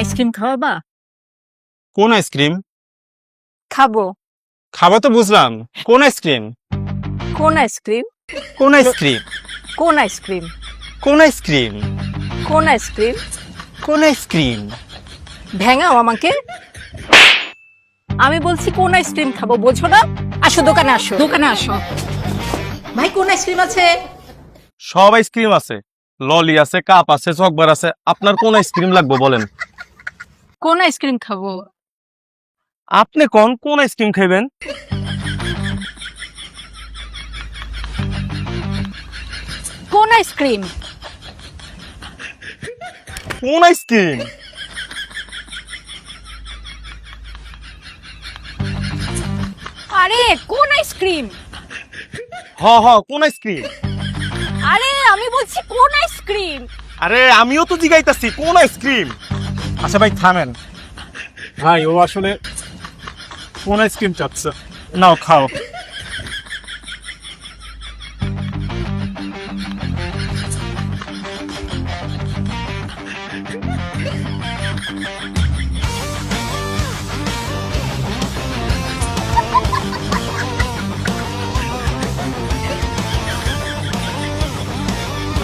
Ice cream খাওয়াবা? কোন ice cream? খাবো। খাবার তো বুঝলাম, কোন আইসক্রিম? কোন আইসক্রিম? কোন আইসক্রিম? কোন আইসক্রিম? কোন আইসক্রিম? কোন আইসক্রিম? কোন আইসক্রিম? ভেঙাও আমাকে। আমি বলছি কোন আইসক্রিম খাবো, বোঝো না? আসো দোকানে, আসো দোকানে আসো। ভাই কোন আইসক্রিম আছে? সব আইসক্রিম আছে, ললি আছে, কাপ আছে, চকবার আছে। আপনার কোন আইসক্রিম লাগবে বলেন? কোন আইসক্রিম খাবো? আপনি কোন আইসক্রিম খাইবেন? কোন আইসক্রিম? কোন আইসক্রিম? আরে কোন আইসক্রিম? কোন আইসক্রিম? আরে আমি বলছি কোন আইসক্রিম? আরে আমিও তো জিগাইতাছি কোন আইসক্রিম। আচ্ছা ভাই থামেন, ভাই ও আসলে কোন আইসক্রিম চাচ্ছে। নাও খাও।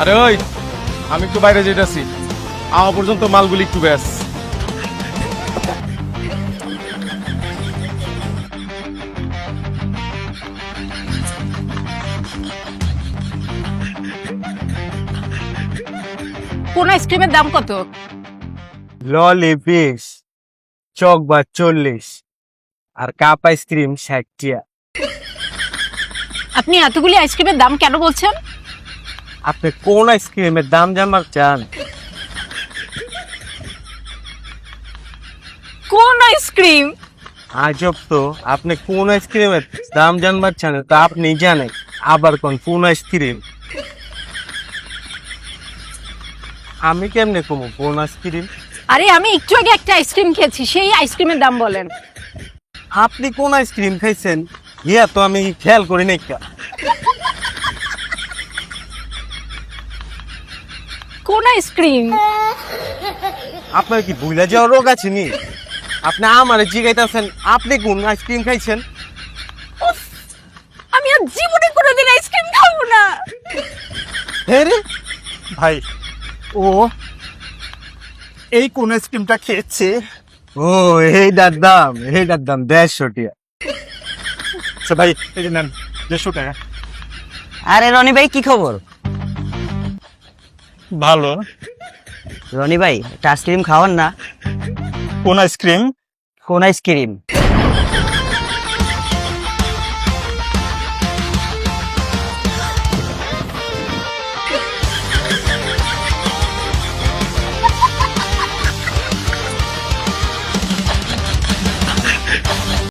আরে ওই, আমি একটু বাইরে যেতেছি, আমার পর্যন্ত মালগুলি একটু ব্যাস। কোন আইসক্রিমের দাম কত? ললি 20, চকবার 40 আর কাপ আইসক্রিম 60 টিয়া। আপনি এতগুলি আইসক্রিমের দাম কেন বলছেন? আপনি কোন আইসক্রিমের দাম জানবার চান? কোন আইসক্রিম? আজব তো, আপনি কোন আইসক্রিমের দাম জানবার চান তা আপনি জানেন, আবার কোন আইসক্রিম? আমি কেমনে কমু কোন আইসক্রিম? আরে আমি একটু আগে একটা আইসক্রিম খেয়েছি, সেই আইসক্রিমের দাম বলেন। আপনি কোন আইসক্রিম খাইছেন ইয়া তো আমি খেয়াল করি নাই। কোন আইসক্রিম? আপনার কি ভুলে যাওয়ার রোগ আছে নি? আপনি আমার জিগাইতেছেন আপনি কোন আইসক্রিম খাইছেন? আমি আর জীবনে কোনোদিন আইসক্রিম খাবো না। হ্যাঁ রে, ভাই ও এই কোন আইসক্রিমটা খেয়েছে। ও এইটার দাম 150 টিয়া। আচ্ছা ভাই এই যে নেন 150 টাকা। আরে রনি ভাই কি খবর? ভালো। রনি ভাই একটা আইসক্রিম খাওয়ান না। কোন আইসক্রিম? কোন আইসক্রিম?